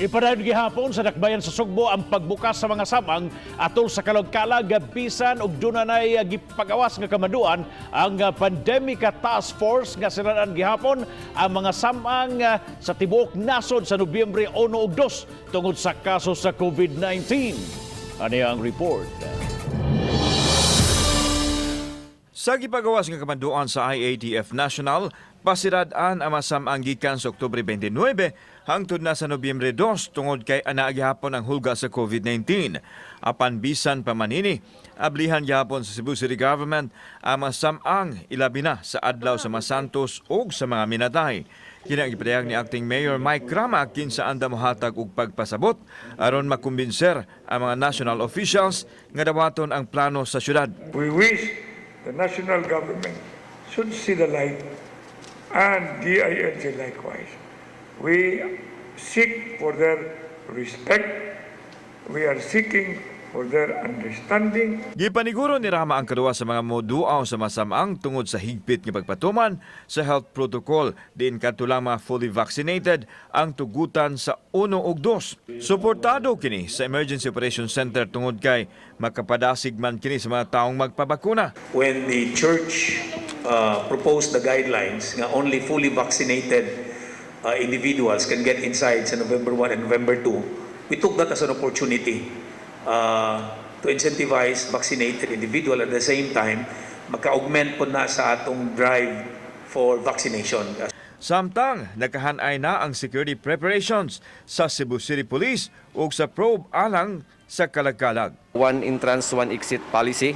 Ipadayon gihapon sa dakbayan sa Sugbo ang pagbukas sa mga samang atol sa kalagkalag bisan og dunay gipagawas nga kamaduan ang Pandemic Task Force nga sirhan gihapon ang mga samang sa tibuok nasod sa Nobyembre 1 ug 2 tungod sa kaso sa COVID-19. Ani ang report. Sa gipagawas nga kamaduan sa IATF National, pasirad-an ang masamang gikan sa Oktubre 29 hangtod na sa Nobyembre 2 tungod kay ana gihapon ang hulga sa COVID-19. Apan bisan pa manini, ablihan gihapon sa Cebu City Government ang masamang ilabi na sa adlaw sa Masantos ug sa mga minatay. Kini ang ipadayon ni Acting Mayor Mike Rama kinsa anda mohatag og pagpasabot aron makumbinser ang mga national officials nga dawaton ang plano sa syudad. We wish the national government should see the light and DILG likewise. We seek for their respect. We are seeking for their understanding. Gipaniguro ni Rama ang kaduwa sa mga moduaw sa masamang tungod sa higpit nga pagpatuman sa health protocol diin katulang mga fully vaccinated ang tugutan sa 1 ug 2. Suportado kini sa Emergency Operations Center tungod kay makapadasig man kini sa mga taong magpabakuna. When the church proposed the guidelines nga only fully vaccinated individuals can get inside sa November 1 and November 2, we took that as an opportunity to incentivize vaccinated individual at the same time maka-augment po na sa atong drive for vaccination. Samtang nakahanay na ang security preparations sa Cebu City Police ug sa probe alang sa kalagkalag. One entrance, one exit policy.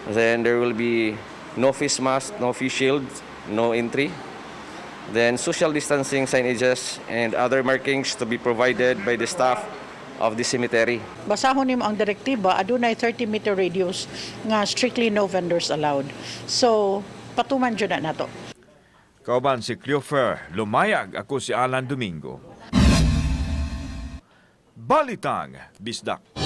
Then there will be no face mask, no face shields, no entry. Then social distancing signages and other markings to be provided by the staff of the cemetery. Basahon nimo ang direktiba, adunay 30-meter radius nga strictly no vendors allowed. So, patuman jud na nato. Kauban si Cleofer Lumayag, ako si Alan Domingo. Balitang Bisdak.